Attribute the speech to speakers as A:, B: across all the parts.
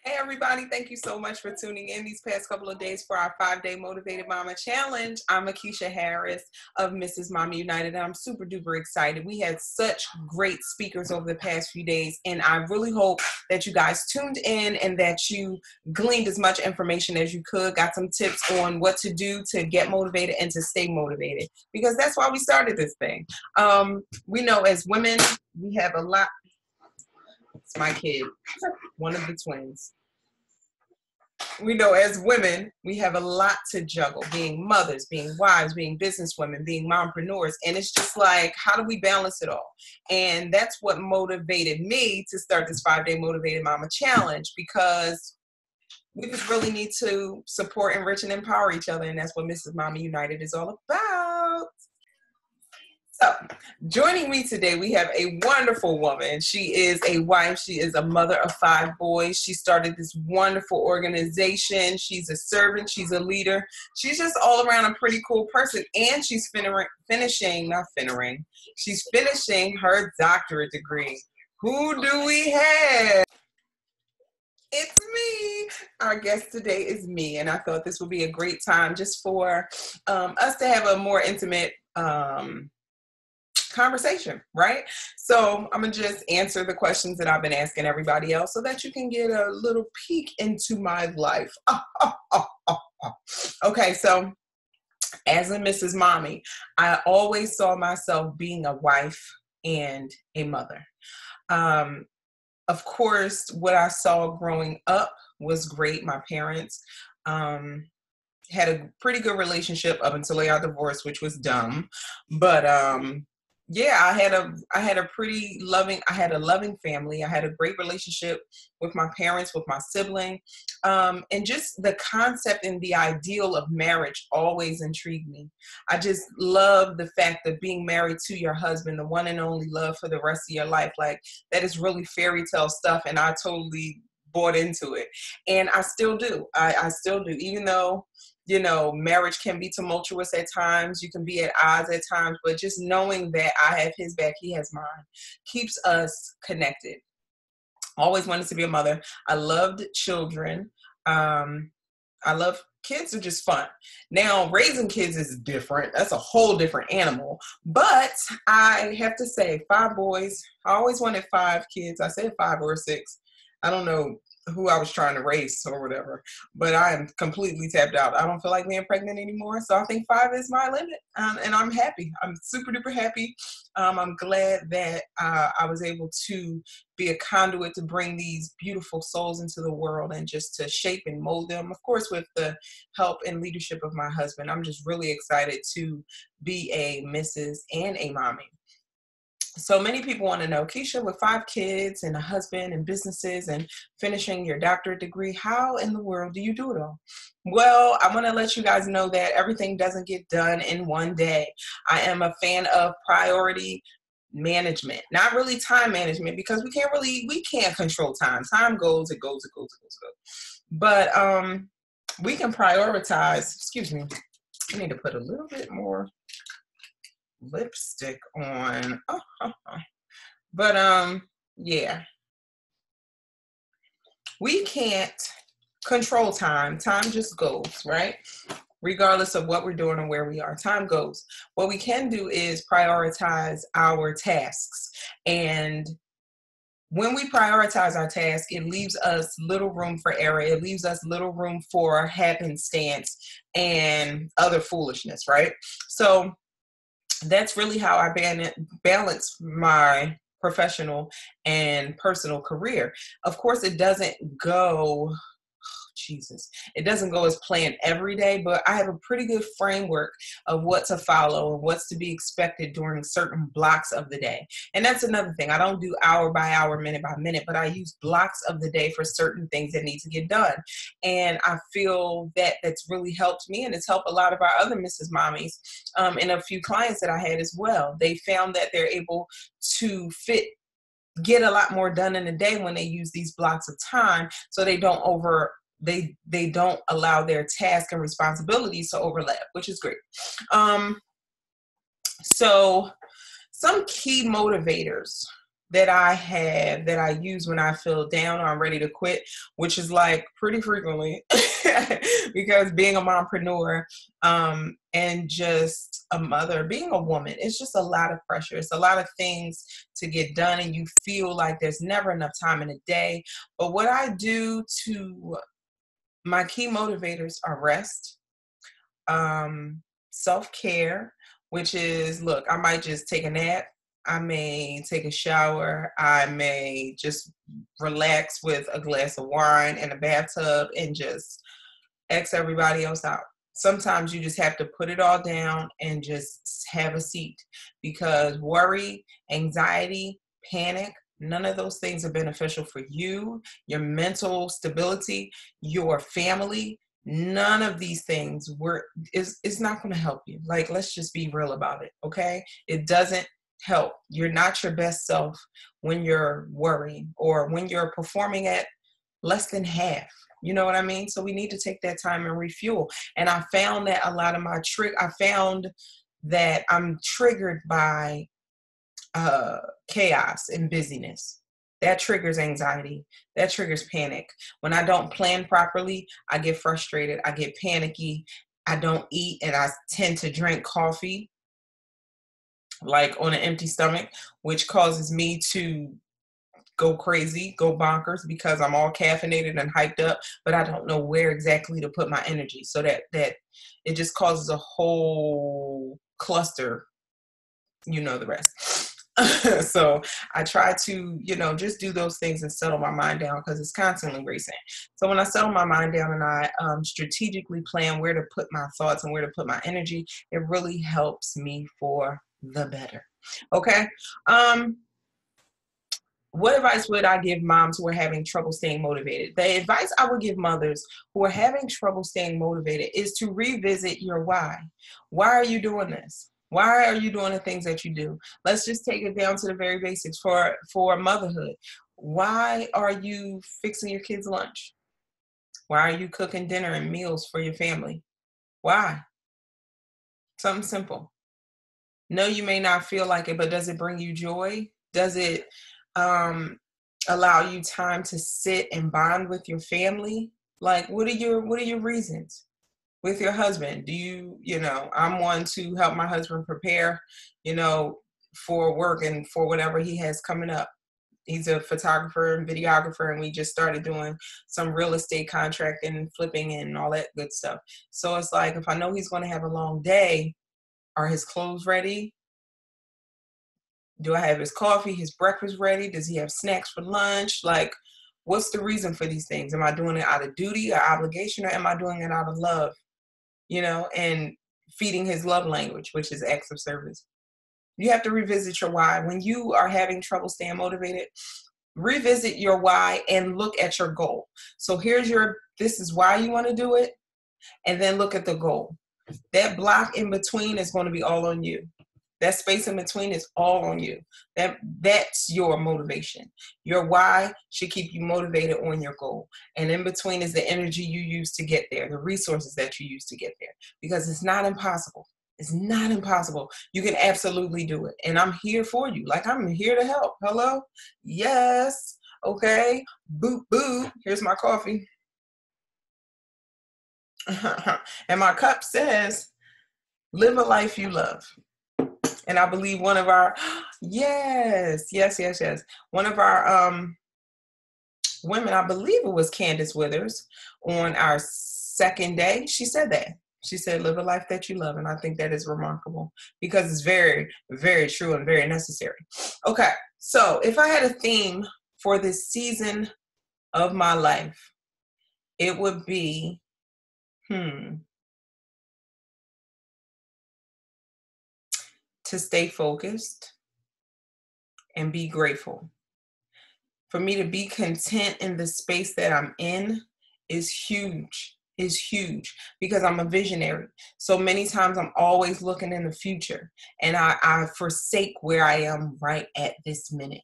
A: Hey everybody, thank you so much for tuning in these past couple of days for our 5-day Motivated Mama Challenge. I'm Akeisha Harris of Mrs. Mama United, and I'm super duper excited. We had such great speakers over the past few days, and I really hope that you guys tuned in and that you gleaned as much information as you could, got some tips on what to do to get motivated and to stay motivated, because that's why we started this thing. We know as women, we have a lot. It's my kid, one of the twins. We know as women, we have a lot to juggle, being mothers, being wives, being businesswomen, being mompreneurs. And it's just like, how do we balance it all? And that's what motivated me to start this 5-day Motivated Mama Challenge, because we just really need to support, enrich, and empower each other. And that's what Mrs. Mama United is all about. So, joining me today, we have a wonderful woman. She is a wife. She is a mother of 5 boys. She started this wonderful organization. She's a servant. She's a leader. She's just all around a pretty cool person. And she's finishing her doctorate degree. Who do we have? It's me. Our guest today is me. And I thought this would be a great time just for us to have a more intimate conversation, right? So I'm gonna just answer the questions that I've been asking everybody else so that you can get a little peek into my life. Okay, so as a Mrs. Mommy, I always saw myself being a wife and a mother. Of course, what I saw growing up was great. My parents had a pretty good relationship up until they got divorced, which was dumb. But yeah, I had a loving family. I had a great relationship with my parents, with my sibling. And just the concept and the ideal of marriage always intrigued me. I just love the fact that being married to your husband, the one and only love for the rest of your life, like that is really fairy tale stuff. And I totally bought into it. And I still do. I still do, even though, you know, marriage can be tumultuous at times. You can be at odds at times, but just knowing that I have his back, he has mine, keeps us connected. Always wanted to be a mother. I loved children. Kids are just fun. Now, raising kids is different. That's a whole different animal. But I have to say, 5 boys. I always wanted 5 kids. I said 5 or 6. I don't know who I was trying to race or whatever, but I am completely tapped out. I don't feel like being pregnant anymore. So I think 5 is my limit. And I'm happy. I'm super duper happy. I'm glad that I was able to be a conduit to bring these beautiful souls into the world and just to shape and mold them. Of course, with the help and leadership of my husband. I'm just really excited to be a Mrs. and a mommy. So many people want to know, Keisha, with 5 kids and a husband and businesses and finishing your doctorate degree, how in the world do you do it all? Well, I want to let you guys know that everything doesn't get done in one day. I am a fan of priority management, not really time management, because we can't control time. Time goes, it goes. But we can prioritize. Excuse me. I need to put a little bit more lipstick on. But yeah, we can't control time. Time just goes, right? Regardless of what we're doing or where we are, time goes. What we can do is prioritize our tasks. And when we prioritize our task, it leaves us little room for error. It leaves us little room for happenstance and other foolishness, right? So that's really how I balance my professional and personal career. Of course, it doesn't go as planned every day, but I have a pretty good framework of what to follow and what's to be expected during certain blocks of the day. And that's another thing. I don't do hour by hour, minute by minute, but I use blocks of the day for certain things that need to get done. And I feel that that's really helped me, and it's helped a lot of our other Mrs. Mommies and a few clients that I had as well. They found that they're able to get a lot more done in a day when they use these blocks of time, so they don't allow their tasks and responsibilities to overlap, which is great. So some key motivators that I have that I use when I feel down or I'm ready to quit, which is like pretty frequently because being a mompreneur and just a mother, being a woman, it's just a lot of pressure. It's a lot of things to get done and you feel like there's never enough time in a day. But what I do to my key motivators are rest, self-care, which is, look, I might just take a nap. I may take a shower. I may just relax with a glass of wine in a bathtub and just X everybody else out. Sometimes you just have to put it all down and just have a seat, because worry, anxiety, panic, none of those things are beneficial for you, your mental stability, your family. None of these things is not going to help you. Like, let's just be real about it, okay? It doesn't help. You're not your best self when you're worrying or when you're performing at less than half. You know what I mean? So we need to take that time and refuel. And I found that a lot of my I found that I'm triggered by chaos and busyness. That triggers anxiety. That triggers panic. When I don't plan properly, I get frustrated. I get panicky. I don't eat, and I tend to drink coffee like on an empty stomach, which causes me to go crazy, go bonkers, because I'm all caffeinated and hyped up, but I don't know where exactly to put my energy. So that it just causes a whole cluster, you know the rest. So I try to, just do those things and settle my mind down, because it's constantly racing. So when I settle my mind down and I strategically plan where to put my thoughts and where to put my energy, it really helps me for the better. Okay. What advice would I give moms who are having trouble staying motivated? The advice I would give mothers who are having trouble staying motivated is to revisit your why. Why are you doing this? Why are you doing the things that you do? Let's just take it down to the very basics for motherhood. Why are you fixing your kids' lunch? Why are you cooking dinner and meals for your family? Why? Something simple. No, you may not feel like it, but does it bring you joy? Does it allow you time to sit and bond with your family? Like, what are your reasons? With your husband, I'm one to help my husband prepare, for work and for whatever he has coming up. He's a photographer and videographer, and we just started doing some real estate contracting and flipping and all that good stuff. So it's like, if I know he's going to have a long day, are his clothes ready? Do I have his coffee, his breakfast ready? Does he have snacks for lunch? Like, what's the reason for these things? Am I doing it out of duty or obligation, or am I doing it out of love? And feeding his love language, which is acts of service. You have to revisit your why. When you are having trouble staying motivated, revisit your why and look at your goal. So this is why you want to do it. And then look at the goal. That block in between is going to be all on you. That space in between is all on you. That's your motivation. Your why should keep you motivated on your goal. And in between is the energy you use to get there, the resources that you use to get there. Because it's not impossible. It's not impossible. You can absolutely do it. And I'm here for you. Like, I'm here to help. Hello? Yes. Okay. Boop, boop. Here's my coffee. And my cup says, live a life you love. And I believe one of our, yes. One of our women, I believe it was Candace Withers, on our second day, she said that. She said, live a life that you love. And I think that is remarkable, because it's very, very true and very necessary. Okay. So if I had a theme for this season of my life, it would be, to stay focused and be grateful. For me to be content in the space that I'm in is huge, because I'm a visionary. So many times I'm always looking in the future, and I forsake where I am right at this minute,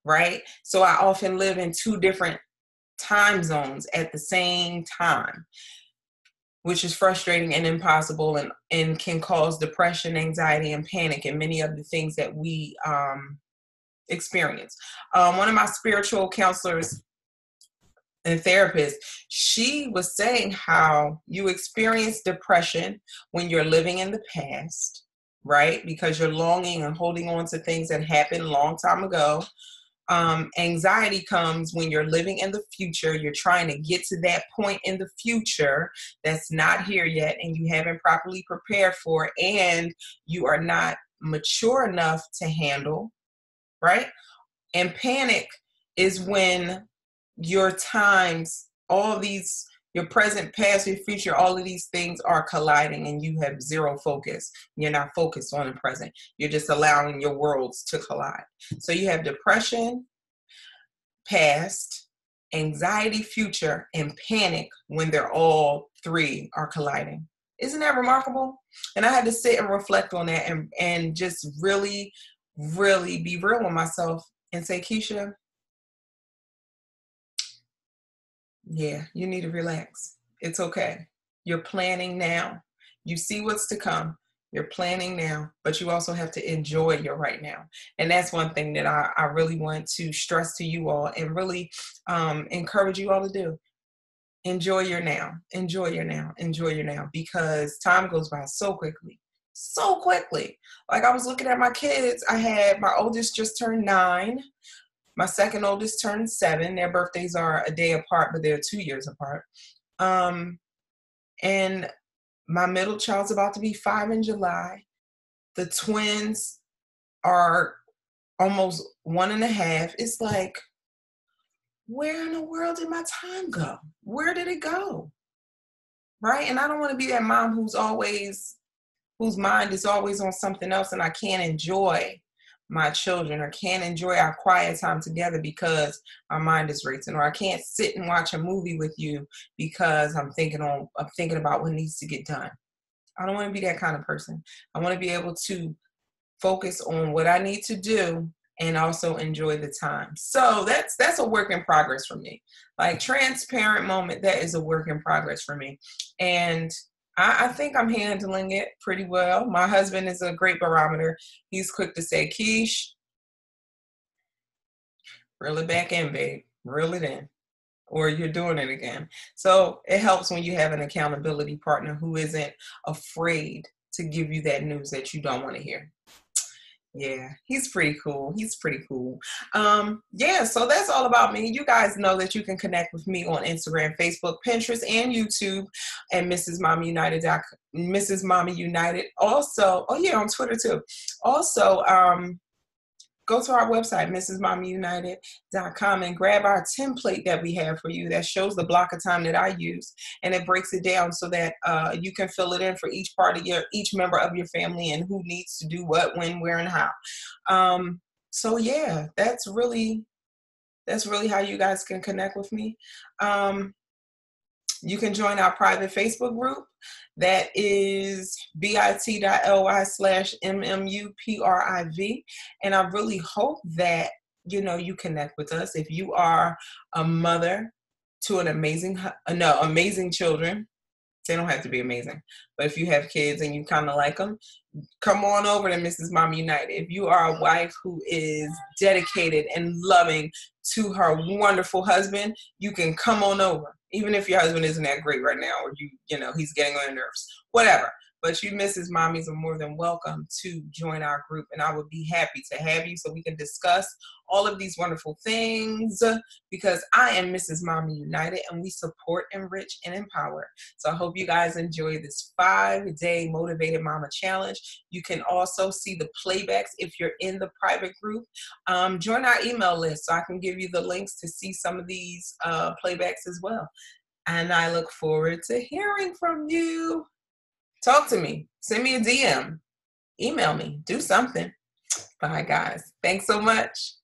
A: right? So I often live in two different time zones at the same time, which is frustrating and impossible, and can cause depression, anxiety, and panic, and many of the things that we experience. One of my spiritual counselors and therapist, she was saying how you experience depression when you're living in the past, right? Because you're longing and holding on to things that happened a long time ago. Anxiety comes when you're living in the future. You're trying to get to that point in the future that's not here yet, and you haven't properly prepared for it, and you are not mature enough to handle, right? And panic is when your times, all these, your present, past, your future, all of these things are colliding and you have zero focus. You're not focused on the present. You're just allowing your worlds to collide. So you have depression, past, anxiety, future, and panic when they're all three are colliding. Isn't that remarkable? And I had to sit and reflect on that and just really, really be real with myself and say, Keisha, yeah, you need to relax. It's okay. You're planning now. You see what's to come. You're planning now, but you also have to enjoy your right now. And that's one thing that I really want to stress to you all and really encourage you all to do. Enjoy your now. Enjoy your now. Enjoy your now, because time goes by so quickly. So quickly. Like, I was looking at my kids. I had my oldest just turned 9. My second oldest turned 7. Their birthdays are a day apart, but they're 2 years apart. And my middle child's about to be 5 in July. The twins are almost 1.5. It's like, where in the world did my time go? Where did it go? Right? And I don't want to be that mom whose mind is always on something else, and I can't enjoy my children or can't enjoy our quiet time together because my mind is racing, or I can't sit and watch a movie with you because I'm thinking about what needs to get done. I don't want to be that kind of person. I want to be able to focus on what I need to do and also enjoy the time. So that's a work in progress for me. Like, transparent moment, that is a work in progress for me. And I think I'm handling it pretty well. My husband is a great barometer. He's quick to say, Keish, reel it back in, babe. Reel it in. Or you're doing it again. So it helps when you have an accountability partner who isn't afraid to give you that news that you don't want to hear. Yeah, he's pretty cool. Yeah, so that's all about me. You guys know that you can connect with me on Instagram, Facebook, Pinterest, and YouTube at Mrs. Mommy United. Mrs. Mommy United. Also, on Twitter too. Also, go to our website, mrsmommyunited.com, and grab our template that we have for you that shows the block of time that I use, and it breaks it down so that you can fill it in for each member of your family and who needs to do what, when, where, and how. So yeah, that's really how you guys can connect with me. You can join our private Facebook group. That is bit.ly/MMUPRIV. And I really hope that, you connect with us. If you are a mother to amazing children, they don't have to be amazing, but if you have kids and you kind of like them, come on over to Mrs. Mommy United. If you are a wife who is dedicated and loving to her wonderful husband, you can come on over. Even if your husband isn't that great right now, or he's getting on your nerves, whatever. But you Mrs. Mommies are more than welcome to join our group, and I would be happy to have you so we can discuss all of these wonderful things, because I am Mrs. Mommy United, and we support, enrich, and empower. So I hope you guys enjoy this 5-day Motivated Mama Challenge. You can also see the playbacks if you're in the private group. Join our email list so I can give you the links to see some of these playbacks as well. And I look forward to hearing from you. Talk to me. Send me a DM. Email me. Do something. Bye, guys. Thanks so much.